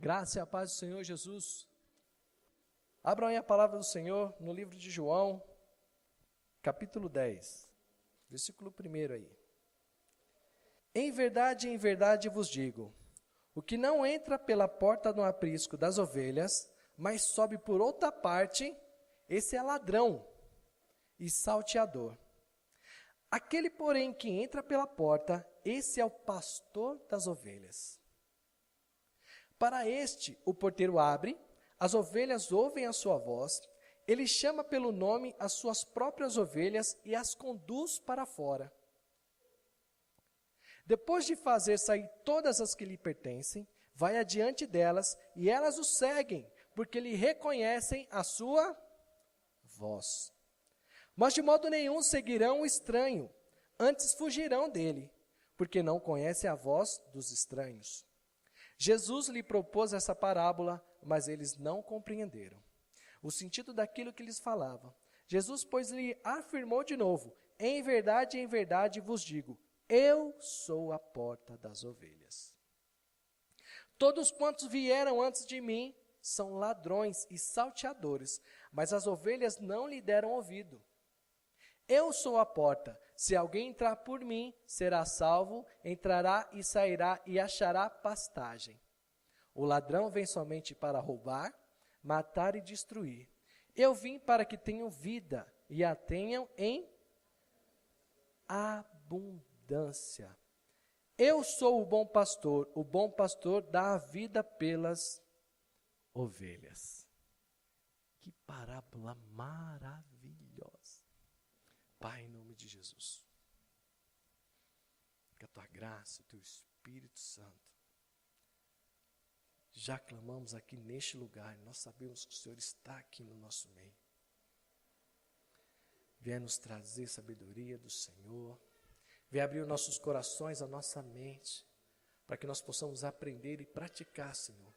Graça e a paz do Senhor Jesus. Abram aí a palavra do Senhor no livro de João, capítulo 10, versículo 1 aí. Em verdade vos digo, o que não entra pela porta no aprisco das ovelhas, mas sobe por outra parte, esse é ladrão e salteador. Aquele, porém, que entra pela porta, esse é o pastor das ovelhas. Para este, o porteiro abre, as ovelhas ouvem a sua voz, ele chama pelo nome as suas próprias ovelhas e as conduz para fora. Depois de fazer sair todas as que lhe pertencem, vai adiante delas e elas o seguem, porque lhe reconhecem a sua voz. Mas de modo nenhum seguirão o estranho, antes fugirão dele, porque não conhecem a voz dos estranhos. Jesus lhe propôs essa parábola, mas eles não compreenderam o sentido daquilo que lhes falava. Jesus, pois, lhe afirmou de novo, em verdade vos digo, eu sou a porta das ovelhas. Todos quantos vieram antes de mim são ladrões e salteadores, mas as ovelhas não lhe deram ouvido. Eu sou a porta, se alguém entrar por mim, será salvo, entrará e sairá e achará pastagem. O ladrão vem somente para roubar, matar e destruir. Eu vim para que tenham vida e a tenham em abundância. Eu sou o bom pastor dá a vida pelas ovelhas. Que parábola maravilhosa. Pai, em nome de Jesus, que a tua graça, o teu Espírito Santo, já clamamos aqui neste lugar, nós sabemos que o Senhor está aqui no nosso meio. Venha nos trazer sabedoria do Senhor, venha abrir os nossos corações, a nossa mente, para que nós possamos aprender e praticar, Senhor,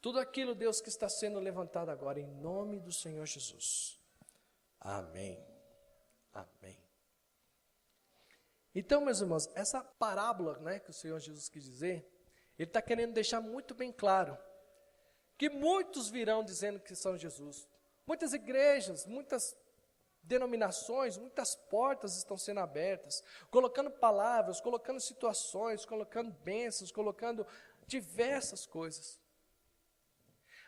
tudo aquilo, Deus, que está sendo levantado agora, em nome do Senhor Jesus. Amém. Amém. Então, meus irmãos, essa parábola, né, que o Senhor Jesus quis dizer, ele está querendo deixar muito bem claro que muitos virão dizendo que são Jesus. Muitas igrejas, muitas denominações, muitas portas estão sendo abertas, colocando palavras, colocando situações, colocando bênçãos, colocando diversas coisas.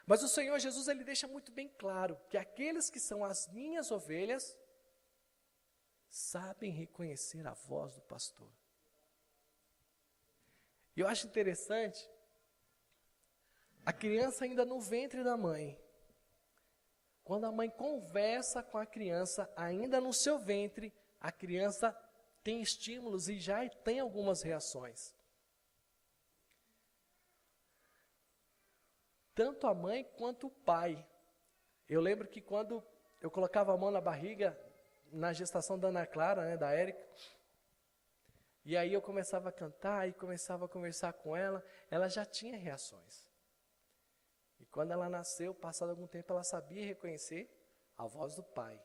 Mas o Senhor Jesus, ele deixa muito bem claro que aqueles que são as minhas ovelhas sabem reconhecer a voz do pastor. E eu acho interessante, a criança ainda no ventre da mãe, quando a mãe conversa com a criança, ainda no seu ventre, a criança tem estímulos e já tem algumas reações. Tanto a mãe quanto o pai. Eu lembro que quando eu colocava a mão na barriga, na gestação da Ana Clara, né, da Érica, e aí eu começava a cantar e começava a conversar com ela, ela já tinha reações. E quando ela nasceu, passado algum tempo, ela sabia reconhecer a voz do pai.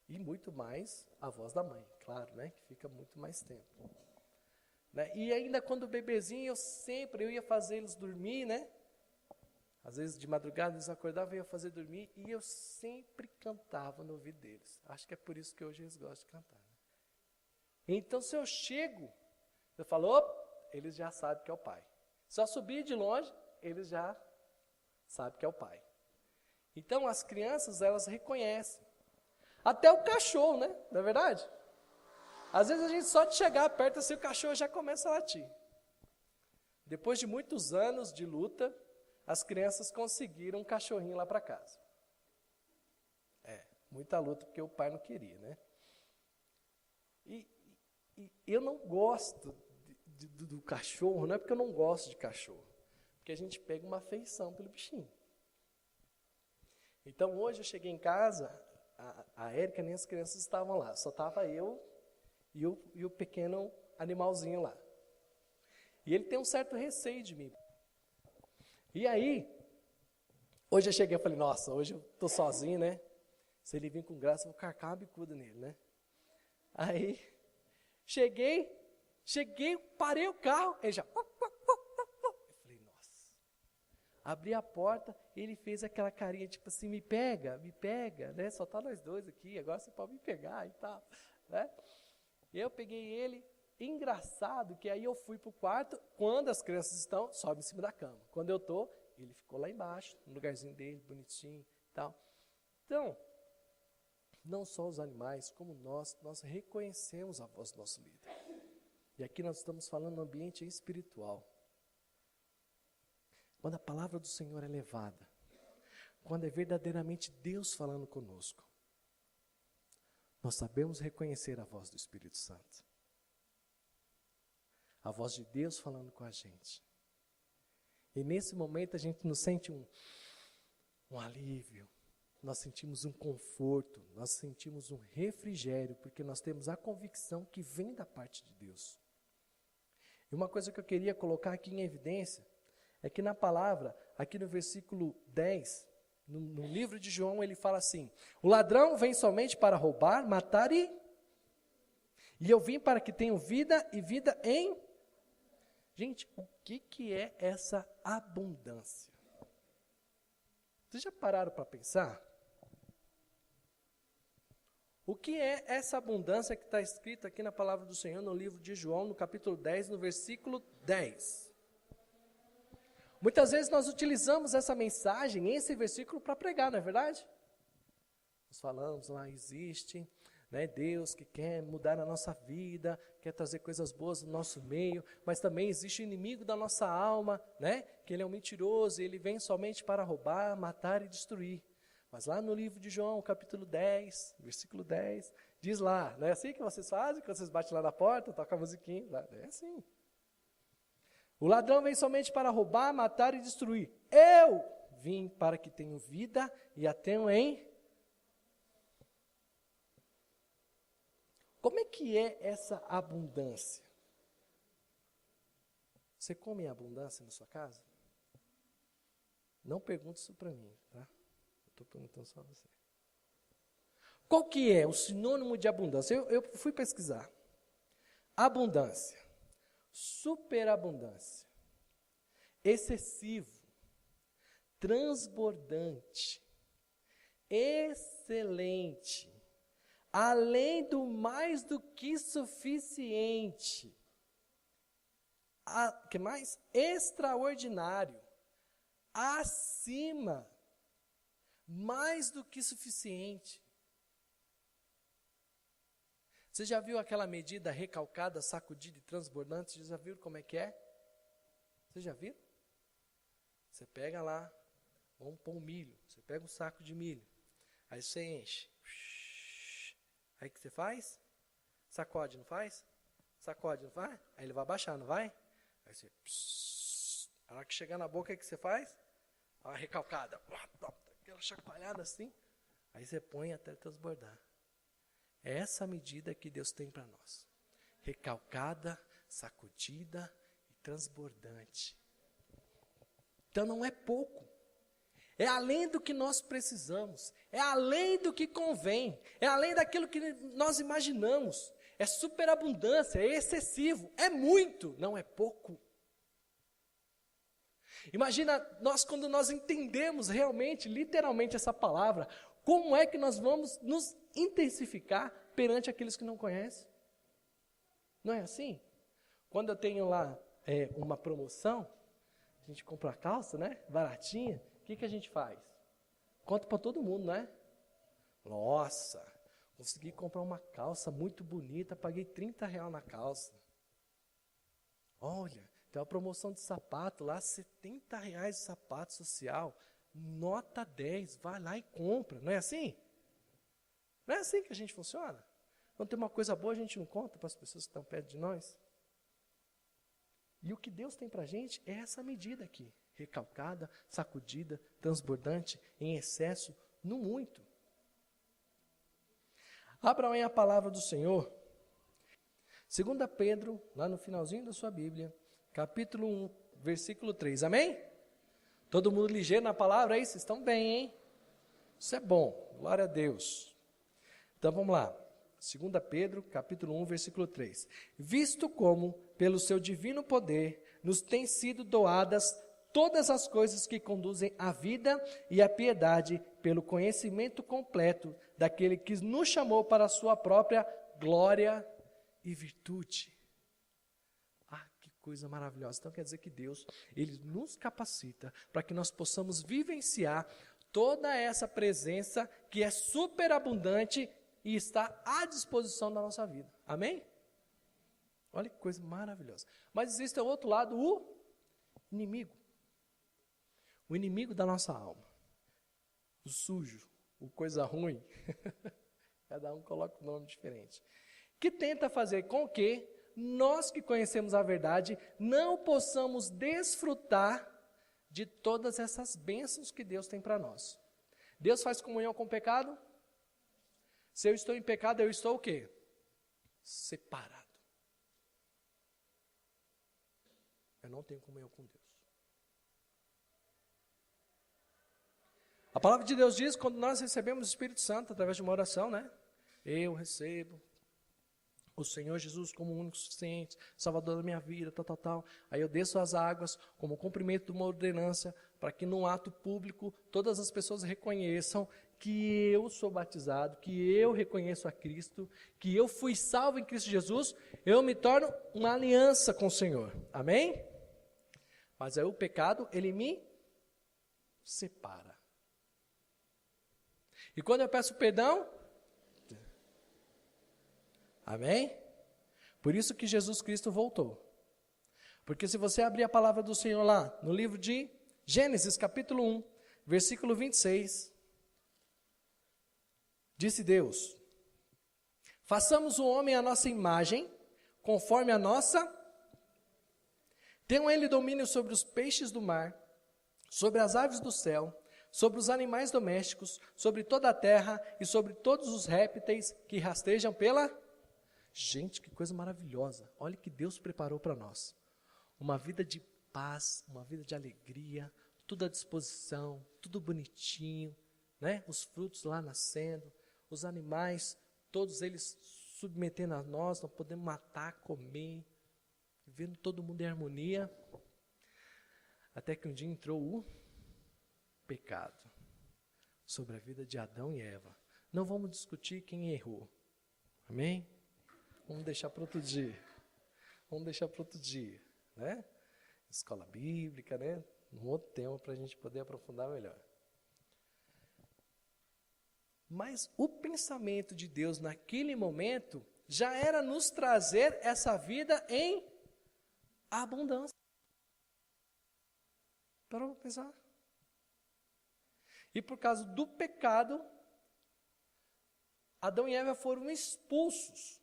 E muito mais a voz da mãe, claro, né, que fica muito mais tempo. Né? E ainda quando bebezinho, eu ia fazer eles dormir, né? Às vezes de madrugada eles acordavam e eu ia fazer dormir, e eu sempre cantava no ouvido deles. Acho que é por isso que hoje eles gostam de cantar. Né? Então, se eu chego, eu falo, eles já sabem que é o pai. Se eu subir de longe, eles já sabem que é o pai. Então, as crianças, elas reconhecem. Até o cachorro, né? Não é verdade? Às vezes a gente só de chegar perto assim, o cachorro já começa a latir. Depois de muitos anos de luta, as crianças conseguiram um cachorrinho lá para casa. Muita luta, porque o pai não queria, né? E eu não gosto do cachorro, não é porque eu não gosto de cachorro, porque a gente pega uma afeição pelo bichinho. Então, hoje eu cheguei em casa, a Érica nem as crianças estavam lá, só estava eu e o pequeno animalzinho lá. E ele tem um certo receio de mim. E aí, hoje eu cheguei e falei, nossa, hoje eu estou sozinho, né? Se ele vir com graça, eu vou carcar uma bicuda nele, né? Aí, cheguei, parei o carro, ele já... Eu falei, nossa. abri a porta, ele fez aquela carinha, tipo assim, me pega, né? Só tá nós dois aqui, agora você pode me pegar e tal, né? Eu peguei ele, engraçado que aí eu fui pro quarto, quando as crianças estão, sobe em cima da cama. Quando eu tô, ele ficou lá embaixo, no lugarzinho dele, bonitinho e tal. Então, não só os animais, como nós reconhecemos a voz do nosso líder. E aqui nós estamos falando no ambiente espiritual. Quando a palavra do Senhor é levada, quando é verdadeiramente Deus falando conosco, nós sabemos reconhecer a voz do Espírito Santo. A voz de Deus falando com a gente. E nesse momento a gente nos sente um alívio, nós sentimos um conforto, nós sentimos um refrigério, porque nós temos a convicção que vem da parte de Deus. E uma coisa que eu queria colocar aqui em evidência, é que na palavra, aqui no versículo 10, no livro de João, ele fala assim: o ladrão vem somente para roubar, matar e eu vim para que tenham vida e vida em... Gente, o que é essa abundância? Vocês já pararam para pensar? O que é essa abundância que está escrita aqui na palavra do Senhor, no livro de João, no capítulo 10, no versículo 10? Muitas vezes nós utilizamos essa mensagem, esse versículo, para pregar, não é verdade? Nós falamos lá, existe, né, Deus que quer mudar a nossa vida, quer trazer coisas boas no nosso meio, mas também existe o inimigo da nossa alma, né, que ele é um mentiroso, ele vem somente para roubar, matar e destruir. Mas lá no livro de João, capítulo 10, versículo 10, diz lá, não é assim que vocês fazem, que vocês batem lá na porta, tocam a musiquinha, é assim. O ladrão vem somente para roubar, matar e destruir. Eu vim para que tenham vida e a tenham em... Como é que é essa abundância? Você come em abundância na sua casa? Não pergunte isso para mim, tá? Estou perguntando só a você. Qual que é o sinônimo de abundância? Eu fui pesquisar. Abundância. Superabundância, excessivo, transbordante, excelente, além do mais do que suficiente, que mais? Extraordinário, acima, mais do que suficiente. Você já viu aquela medida recalcada, sacudida e transbordante? Você já viu como é que é? Você já viu? Você pega lá, vamos pôr um milho. Você pega um saco de milho. Aí você enche. Aí o que você faz? Sacode, não faz? Sacode, não faz? Aí ele vai baixar, não vai? Aí você... A hora que chegar na boca, o que você faz? A recalcada. Aquela chacoalhada assim. Aí você põe até transbordar. É essa medida que Deus tem para nós. Recalcada, sacudida e transbordante. Então não é pouco. É além do que nós precisamos. É além do que convém. É além daquilo que nós imaginamos. É superabundância, é excessivo. É muito, não é pouco. Imagina quando nós entendemos realmente, literalmente essa palavra, como é que nós vamos nos intensificar perante aqueles que não conhecem? Não é assim? Quando eu tenho lá uma promoção, a gente compra uma calça, né? Baratinha, o que a gente faz? Conta para todo mundo, não é? Nossa, consegui comprar uma calça muito bonita, paguei R$30 na calça. Olha, tem uma promoção de sapato lá, R$70 de sapato social, nota 10, vai lá e compra, não é assim? Não é assim que a gente funciona? Quando tem uma coisa boa, a gente não conta para as pessoas que estão perto de nós? E o que Deus tem para a gente é essa medida aqui, recalcada, sacudida, transbordante, em excesso, no muito. Abra aí a palavra do Senhor, 2 Pedro, lá no finalzinho da sua Bíblia, capítulo 1, versículo 3, amém? Todo mundo ligeiro na palavra aí? Vocês estão bem, hein? Isso é bom, glória a Deus. Então vamos lá, 2 Pedro, capítulo 1, versículo 3. Visto como, pelo seu divino poder, nos têm sido doadas todas as coisas que conduzem à vida e à piedade, pelo conhecimento completo daquele que nos chamou para a sua própria glória e virtude. Ah, que coisa maravilhosa. Então quer dizer que Deus, Ele nos capacita para que nós possamos vivenciar toda essa presença que é superabundante e está à disposição da nossa vida. Amém? Olha que coisa maravilhosa. Mas existe ao outro lado o inimigo. O inimigo da nossa alma. O sujo, o coisa ruim. Cada um coloca um nome diferente. Que tenta fazer com que nós que conhecemos a verdade não possamos desfrutar de todas essas bênçãos que Deus tem para nós. Deus faz comunhão com o pecado? Se eu estou em pecado, eu estou o quê? Separado. Eu não tenho comunhão com Deus. A palavra de Deus diz, quando nós recebemos o Espírito Santo, através de uma oração, né? Eu recebo o Senhor Jesus como o único suficiente, Salvador da minha vida, tal. Aí eu desço as águas como cumprimento de uma ordenança, para que num ato público todas as pessoas reconheçam que eu sou batizado, que eu reconheço a Cristo, que eu fui salvo em Cristo Jesus, eu me torno uma aliança com o Senhor. Amém? Mas aí o pecado, ele me separa. E quando eu peço perdão, amém? Por isso que Jesus Cristo voltou. Porque se você abrir a palavra do Senhor lá, no livro de Gênesis, capítulo 1, versículo 26, disse Deus: façamos o homem à nossa imagem, conforme a nossa. Tenham ele domínio sobre os peixes do mar, sobre as aves do céu, sobre os animais domésticos, sobre toda a terra e sobre todos os répteis que rastejam pela... Gente, que coisa maravilhosa. Olha o que Deus preparou para nós. Uma vida de paz, uma vida de alegria, tudo à disposição, tudo bonitinho, né? Os frutos lá nascendo, os animais, todos eles submetendo a nós podemos matar, comer, vivendo todo mundo em harmonia. Até que um dia entrou o pecado sobre a vida de Adão e Eva. Não vamos discutir quem errou. Amém? Vamos deixar para outro dia. Né? Escola bíblica, né? Um outro tema para a gente poder aprofundar melhor. Mas o pensamento de Deus naquele momento já era nos trazer essa vida em abundância. Parou para pensar? E por causa do pecado, Adão e Eva foram expulsos.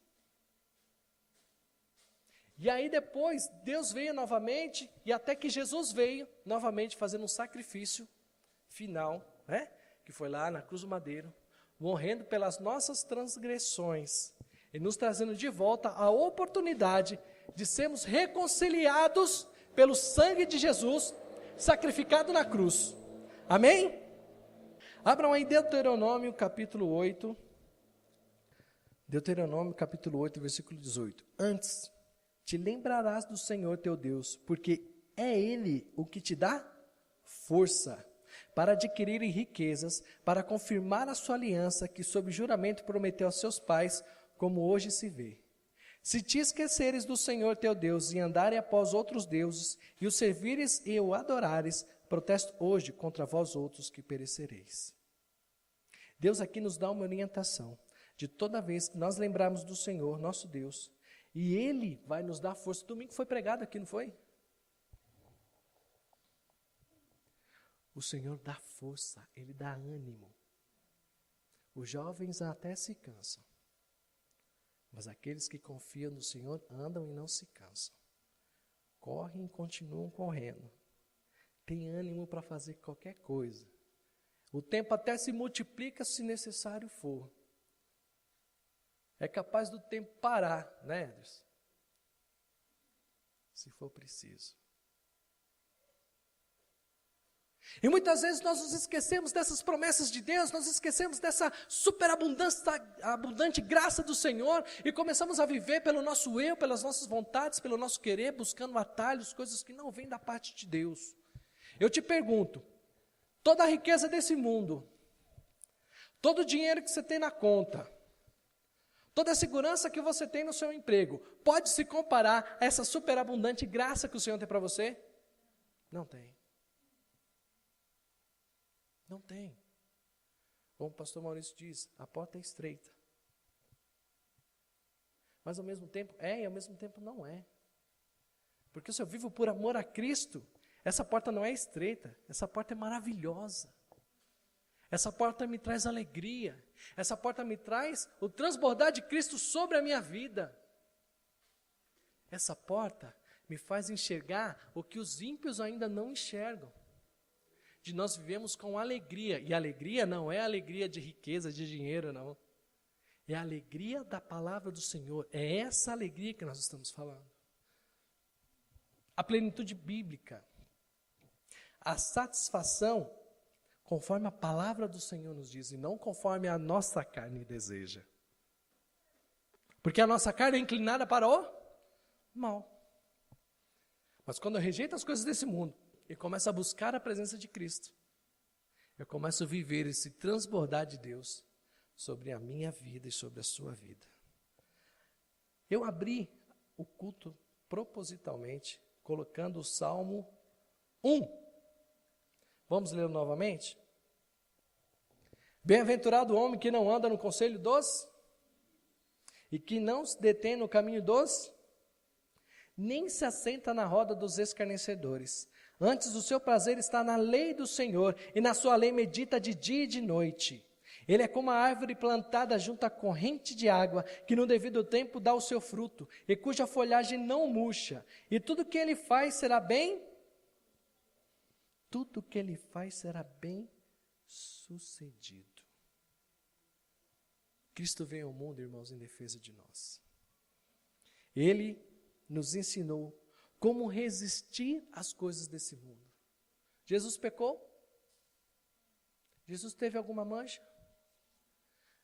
E aí depois, Deus veio novamente, e até que Jesus veio novamente fazendo um sacrifício final, né? Que foi lá na cruz do madeiro, morrendo pelas nossas transgressões, e nos trazendo de volta a oportunidade de sermos reconciliados pelo sangue de Jesus, sacrificado na cruz. Amém? Abram aí Deuteronômio capítulo 8. Deuteronômio capítulo 8, versículo 18. Antes, te lembrarás do Senhor teu Deus, porque é Ele o que te dá força para adquirir riquezas, para confirmar a sua aliança que sob juramento prometeu aos seus pais, como hoje se vê. Se te esqueceres do Senhor teu Deus e andares após outros deuses, e o servires e o adorares, protesto hoje contra vós outros que perecereis. Deus aqui nos dá uma orientação, de toda vez que nós lembrarmos do Senhor, nosso Deus, e Ele vai nos dar força. Domingo foi pregado aqui, não foi? O Senhor dá força, Ele dá ânimo. Os jovens até se cansam, mas aqueles que confiam no Senhor andam e não se cansam. Correm e continuam correndo. Tem ânimo para fazer qualquer coisa. O tempo até se multiplica se necessário for. É capaz do tempo parar, né, Edson? Se for preciso. E muitas vezes nós nos esquecemos dessas promessas de Deus, nós esquecemos dessa superabundante graça do Senhor e começamos a viver pelo nosso eu, pelas nossas vontades, pelo nosso querer, buscando atalhos, coisas que não vêm da parte de Deus. Eu te pergunto, toda a riqueza desse mundo, todo o dinheiro que você tem na conta, toda a segurança que você tem no seu emprego, pode se comparar a essa superabundante graça que o Senhor tem para você? Não tem. Não tem. Como o pastor Maurício diz, a porta é estreita. Mas ao mesmo tempo é e ao mesmo tempo não é. Porque se eu vivo por amor a Cristo, essa porta não é estreita, essa porta é maravilhosa. Essa porta me traz alegria, essa porta me traz o transbordar de Cristo sobre a minha vida. Essa porta me faz enxergar o que os ímpios ainda não enxergam. De nós vivemos com alegria, e alegria não é alegria de riqueza, de dinheiro, não. É a alegria da palavra do Senhor, é essa alegria que nós estamos falando. A plenitude bíblica, a satisfação, conforme a palavra do Senhor nos diz, e não conforme a nossa carne deseja. Porque a nossa carne é inclinada para o mal. Mas quando eu rejeito as coisas desse mundo, e começo a buscar a presença de Cristo, eu começo a viver esse transbordar de Deus sobre a minha vida e sobre a sua vida. Eu abri o culto propositalmente, colocando o Salmo 1. Vamos ler novamente? Bem-aventurado o homem que não anda no conselho dos, e que não se detém no caminho dos, nem se assenta na roda dos escarnecedores. Antes o seu prazer está na lei do Senhor, e na sua lei medita de dia e de noite. Ele é como a árvore plantada junto à corrente de água, que no devido tempo dá o seu fruto, e cuja folhagem não murcha, e tudo que ele faz será bem, tudo que ele faz será bem sucedido. Cristo veio ao mundo, irmãos, em defesa de nós. Ele nos ensinou como resistir às coisas desse mundo. Jesus pecou? Jesus teve alguma mancha?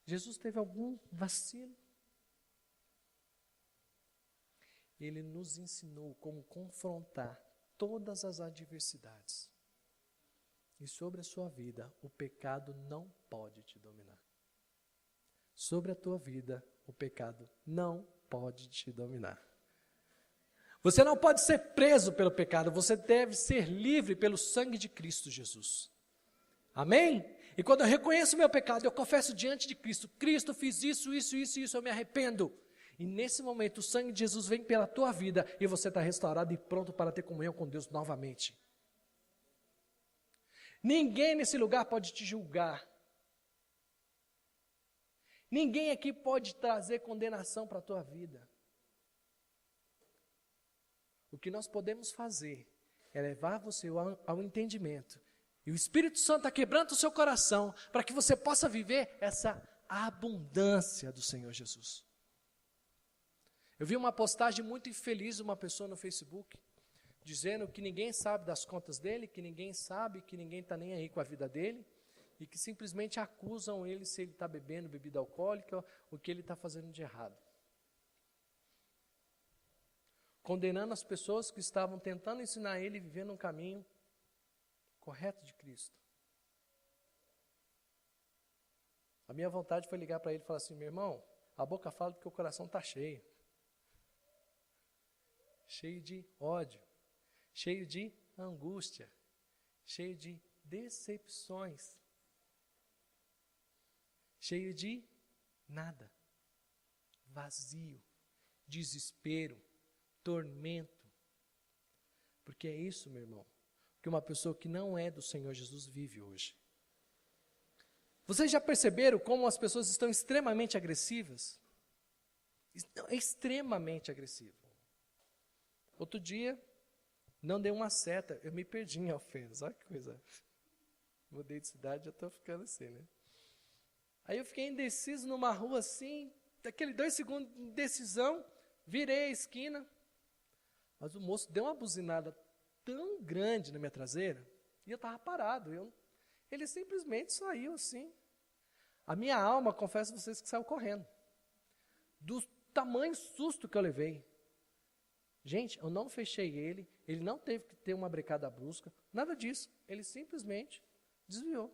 Jesus teve algum vacilo? Ele nos ensinou como confrontar todas as adversidades. E sobre a sua vida, o pecado não pode te dominar. Sobre a tua vida, o pecado não pode te dominar. Você não pode ser preso pelo pecado, você deve ser livre pelo sangue de Cristo Jesus. Amém? E quando eu reconheço o meu pecado, eu confesso diante de Cristo, Cristo, fiz isso, eu me arrependo. E nesse momento o sangue de Jesus vem pela tua vida e você está restaurado e pronto para ter comunhão com Deus novamente. Ninguém nesse lugar pode te julgar. Ninguém aqui pode trazer condenação para a tua vida. O que nós podemos fazer é levar você ao entendimento. E o Espírito Santo está quebrando o seu coração para que você possa viver essa abundância do Senhor Jesus. Eu vi uma postagem muito infeliz de uma pessoa no Facebook, dizendo que ninguém sabe das contas dele, que ninguém sabe, que ninguém está nem aí com a vida dele, e que simplesmente acusam ele se ele está bebendo bebida alcoólica, o que ele está fazendo de errado. Condenando as pessoas que estavam tentando ensinar ele a viver num caminho correto de Cristo. A minha vontade foi ligar para ele e falar assim, meu irmão, a boca fala porque o coração está cheio. Cheio de ódio, cheio de angústia, cheio de decepções, cheio de nada, vazio, desespero, tormento. Porque é isso, meu irmão, que uma pessoa que não é do Senhor Jesus vive hoje. Vocês já perceberam como as pessoas estão extremamente agressivas? Extremamente agressivas. Outro dia, não dei uma seta, eu me perdi em Alfenas, olha que coisa. Mudei de cidade, já estou ficando assim, né? Aí eu fiquei indeciso numa rua assim, daquele 2 segundos de indecisão, virei a esquina, mas o moço deu uma buzinada tão grande na minha traseira, e eu estava parado, ele simplesmente saiu assim. A minha alma, confesso a vocês que saiu correndo, do tamanho susto que eu levei. Gente, eu não fechei ele não teve que ter uma brecada brusca, nada disso. Ele simplesmente desviou.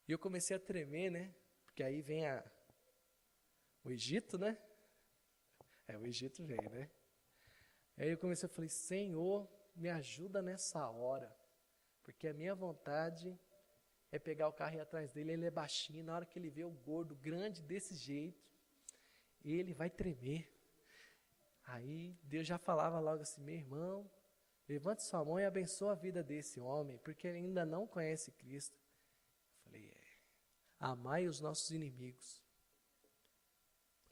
E eu comecei a tremer, né? Porque aí vem o Egito, né? O Egito veio, né? Aí eu comecei a falar, Senhor, me ajuda nessa hora. Porque a minha vontade é pegar o carro e ir atrás dele, ele é baixinho, na hora que ele vê o gordo grande desse jeito, ele vai tremer. Aí Deus já falava logo assim, meu irmão, levante sua mão e abençoa a vida desse homem, porque ele ainda não conhece Cristo. Eu falei, amai os nossos inimigos.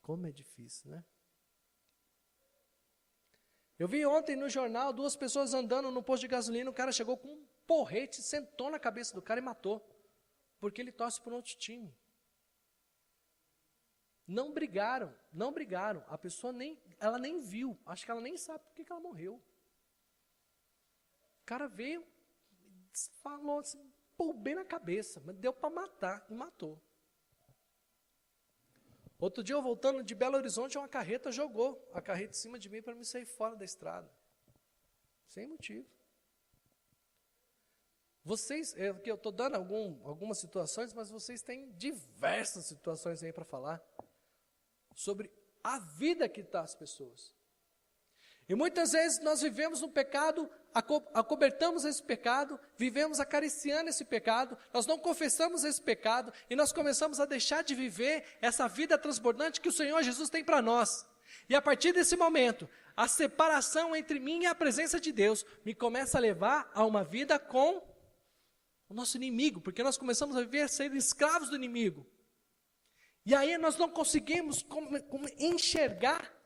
Como é difícil, né? Eu vi ontem no jornal 2 pessoas andando no posto de gasolina, o cara chegou com um porrete, sentou na cabeça do cara e matou, porque ele torce por outro time. Não brigaram, a pessoa ela nem viu, acho que ela nem sabe por que ela morreu. O cara veio, falou assim, bem na cabeça, mas deu para matar, e matou. Outro dia eu voltando de Belo Horizonte, uma carreta jogou a carreta em cima de mim para me sair fora da estrada. Sem motivo. Vocês, eu estou dando algumas situações, mas vocês têm diversas situações aí para falar sobre a vida que está as pessoas. E muitas vezes nós vivemos no pecado, acobertamos esse pecado, vivemos acariciando esse pecado, nós não confessamos esse pecado e nós começamos a deixar de viver essa vida transbordante que o Senhor Jesus tem para nós. E a partir desse momento, a separação entre mim e a presença de Deus me começa a levar a uma vida com o nosso inimigo, porque nós começamos a viver sendo escravos do inimigo. E aí nós não conseguimos enxergar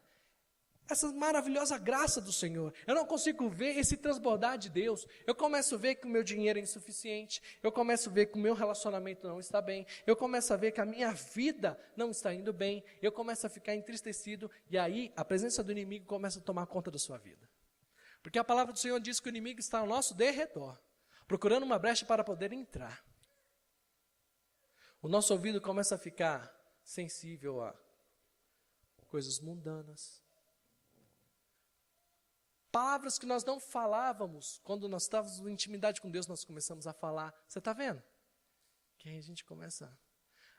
essa maravilhosa graça do Senhor. Eu não consigo ver esse transbordar de Deus. Eu começo a ver que o meu dinheiro é insuficiente. Eu começo a ver que o meu relacionamento não está bem. Eu começo a ver que a minha vida não está indo bem. Eu começo a ficar entristecido. E aí a presença do inimigo começa a tomar conta da sua vida. Porque a palavra do Senhor diz que o inimigo está ao nosso derredor, procurando uma brecha para poder entrar. O nosso ouvido começa a ficar sensível a coisas mundanas. Palavras que nós não falávamos, quando nós estávamos em intimidade com Deus, nós começamos a falar. Você está vendo? Que aí a gente começa.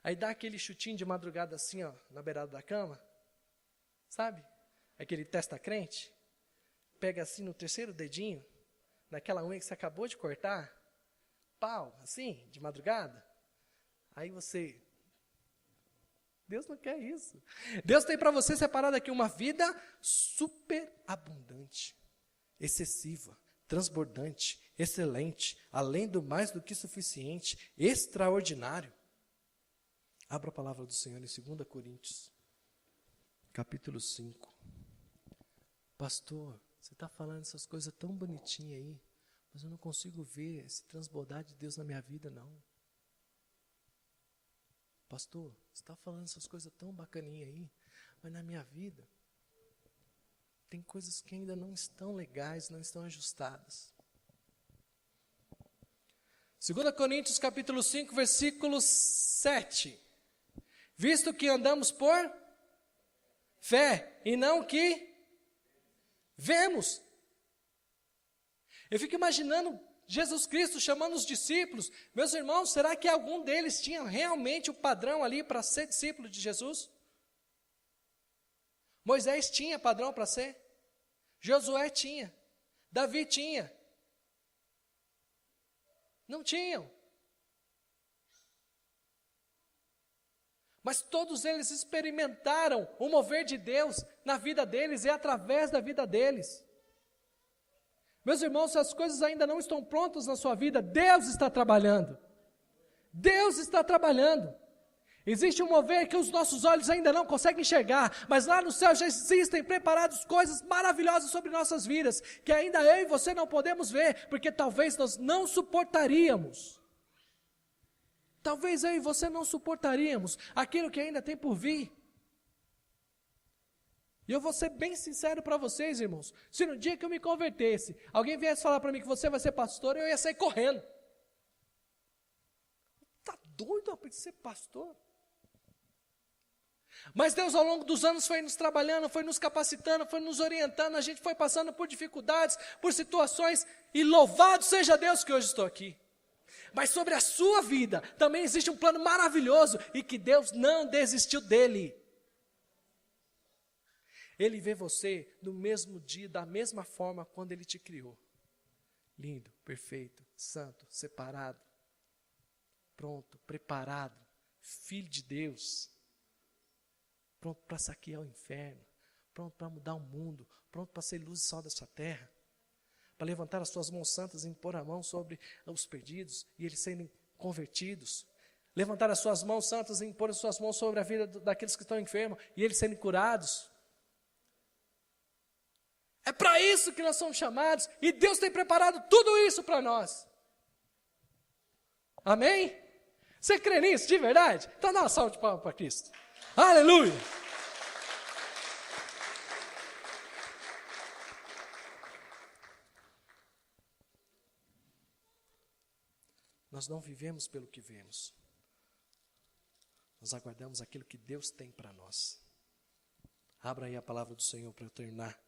Aí dá aquele chutinho de madrugada assim, ó, na beirada da cama. Sabe? Aquele testa crente. Pega assim no terceiro dedinho, naquela unha que você acabou de cortar. Pau, assim, de madrugada. Aí você... Deus não quer isso. Deus tem para você separado aqui uma vida super abundante, excessiva, transbordante, excelente, além do mais do que suficiente, extraordinário. Abra a palavra do Senhor em 2 Coríntios, capítulo 5. Pastor, você está falando essas coisas tão bonitinhas aí, mas eu não consigo ver esse transbordar de Deus na minha vida, não. Pastor, você está falando essas coisas tão bacaninhas aí, mas na minha vida tem coisas que ainda não estão legais, não estão ajustadas. 2 Coríntios capítulo 5, versículo 7. Visto que andamos por fé e não que vemos. Eu fico imaginando Jesus Cristo chamando os discípulos. Meus irmãos, será que algum deles tinha realmente o padrão ali para ser discípulo de Jesus? Moisés tinha padrão para ser? Josué tinha? Davi tinha? Não tinham. Mas todos eles experimentaram o mover de Deus na vida deles e através da vida deles. Meus irmãos, se as coisas ainda não estão prontas na sua vida, Deus está trabalhando. Deus está trabalhando. Existe um mover que os nossos olhos ainda não conseguem enxergar, mas lá no céu já existem preparadas coisas maravilhosas sobre nossas vidas, que ainda eu e você não podemos ver, porque talvez nós não suportaríamos. Talvez eu e você não suportaríamos aquilo que ainda tem por vir. E eu vou ser bem sincero para vocês, irmãos. Se no dia que eu me convertesse, alguém viesse falar para mim que você vai ser pastor, eu ia sair correndo. Está doido para ser pastor? Mas Deus ao longo dos anos foi nos trabalhando, foi nos capacitando, foi nos orientando, a gente foi passando por dificuldades, por situações, e louvado seja Deus que hoje estou aqui. Mas sobre a sua vida também existe um plano maravilhoso e que Deus não desistiu dele. Ele vê você no mesmo dia, da mesma forma quando Ele te criou. Lindo, perfeito, santo, separado, pronto, preparado, filho de Deus. Pronto para saquear o inferno, pronto para mudar o mundo, pronto para ser luz e sal dessa terra, para levantar as suas mãos santas e impor a mão sobre os perdidos e eles serem convertidos, levantar as suas mãos santas e impor as suas mãos sobre a vida daqueles que estão enfermos e eles serem curados. É para isso que nós somos chamados e Deus tem preparado tudo isso para nós. Amém? Você crê nisso de verdade? Então dá uma salva de palmas para Cristo. Aleluia! Nós não vivemos pelo que vemos. Nós aguardamos aquilo que Deus tem para nós. Abra aí a palavra do Senhor para eu terminar.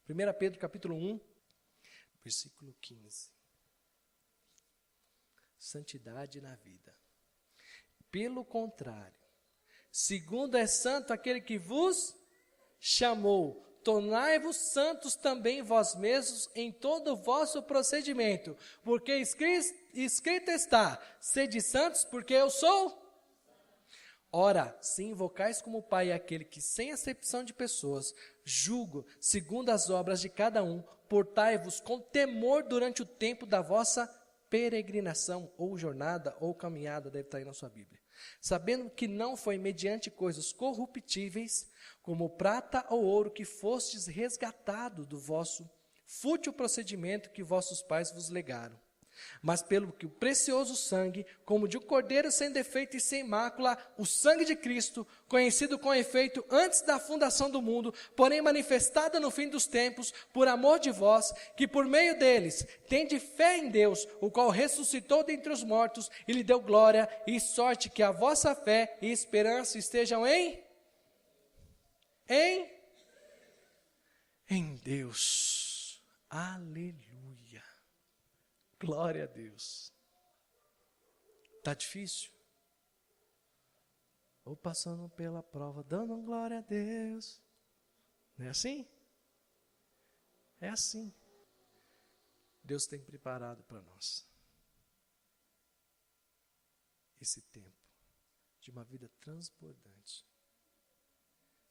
1 Pedro capítulo 1, versículo 15. Santidade na vida. Pelo contrário, segundo é santo aquele que vos chamou, tornai-vos santos também vós mesmos em todo o vosso procedimento, porque escrito está, sede santos, porque eu sou. Ora, se invocais como Pai aquele que, sem acepção de pessoas, julga segundo as obras de cada um, portai-vos com temor durante o tempo da vossa peregrinação, ou jornada, ou caminhada, deve estar aí na sua Bíblia. Sabendo que não foi mediante coisas corruptíveis, como prata ou ouro, que fostes resgatado do vosso fútil procedimento que vossos pais vos legaram, mas pelo que o precioso sangue, como de um cordeiro sem defeito e sem mácula, o sangue de Cristo, conhecido com efeito antes da fundação do mundo, porém manifestada no fim dos tempos, por amor de vós, que por meio deles tende fé em Deus, o qual ressuscitou dentre os mortos e lhe deu glória e sorte, que a vossa fé e esperança estejam em Deus. Aleluia. Glória a Deus. Está difícil? Ou passando pela prova, dando glória a Deus. Não é assim? É assim. Deus tem preparado para nós esse tempo de uma vida transbordante.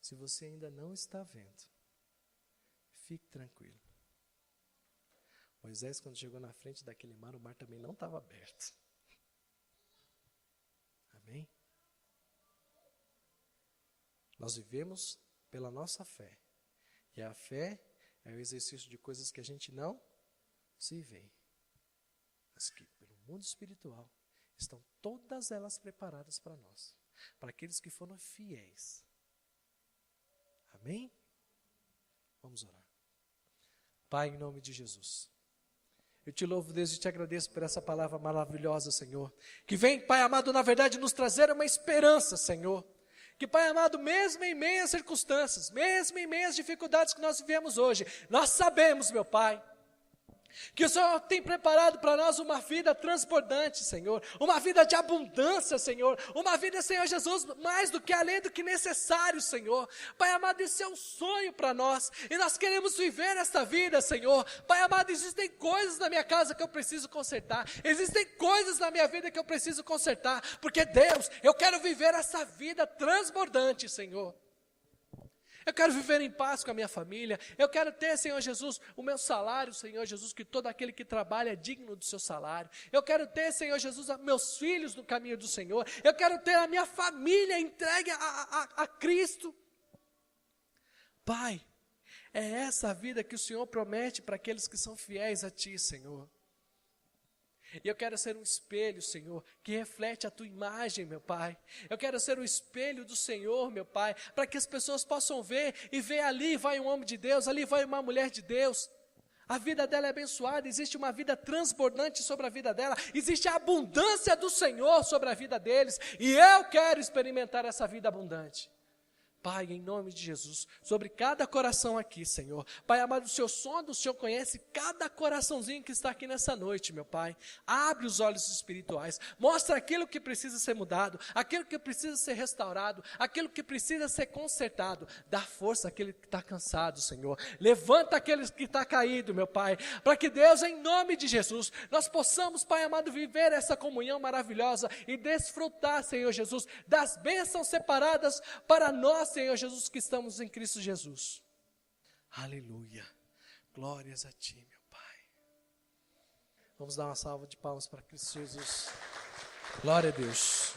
Se você ainda não está vendo, fique tranquilo. Moisés, quando chegou na frente daquele mar, o mar também não estava aberto. Amém? Nós vivemos pela nossa fé. E a fé é o exercício de coisas que a gente não se vê. Mas que pelo mundo espiritual estão todas elas preparadas para nós. Para aqueles que foram fiéis. Amém? Vamos orar. Pai, em nome de Jesus. Eu te louvo, Deus, e te agradeço por essa palavra maravilhosa, Senhor. Que vem, Pai amado, na verdade, nos trazer uma esperança, Senhor. Que, Pai amado, mesmo em meio às circunstâncias, mesmo em meio às dificuldades que nós vivemos hoje, nós sabemos, meu Pai, que o Senhor tem preparado para nós uma vida transbordante, Senhor, uma vida de abundância, Senhor, uma vida, Senhor Jesus, mais do que além do que necessário, Senhor. Pai amado, isso é um sonho para nós, e nós queremos viver esta vida, Senhor. Pai amado, existem coisas na minha casa que eu preciso consertar, existem coisas na minha vida que eu preciso consertar, porque Deus, eu quero viver essa vida transbordante, Senhor. Eu quero viver em paz com a minha família. Eu quero ter, Senhor Jesus, o meu salário, Senhor Jesus, que todo aquele que trabalha é digno do seu salário. Eu quero ter, Senhor Jesus, meus filhos no caminho do Senhor. Eu quero ter a minha família entregue a Cristo. Pai, é essa a vida que o Senhor promete para aqueles que são fiéis a Ti, Senhor. E eu quero ser um espelho, Senhor, que reflete a Tua imagem, meu Pai. Eu quero ser um espelho do Senhor, meu Pai, para que as pessoas possam ver e ver ali vai um homem de Deus, ali vai uma mulher de Deus. A vida dela é abençoada, existe uma vida transbordante sobre a vida dela, existe a abundância do Senhor sobre a vida deles, e eu quero experimentar essa vida abundante. Pai, em nome de Jesus, sobre cada coração aqui, Senhor. Pai amado, o Senhor sonda, o Senhor conhece cada coraçãozinho que está aqui nessa noite, meu Pai. Abre os olhos espirituais, mostra aquilo que precisa ser mudado, aquilo que precisa ser restaurado, aquilo que precisa ser consertado. Dá força àquele que está cansado, Senhor. Levanta aquele que está caído, meu Pai, para que Deus, em nome de Jesus, nós possamos, Pai amado, viver essa comunhão maravilhosa e desfrutar, Senhor Jesus, das bênçãos separadas para nós, Senhor Jesus, que estamos em Cristo Jesus. Aleluia. Glórias a Ti, meu Pai. Vamos dar uma salva de palmas para Cristo Jesus. Glória a Deus.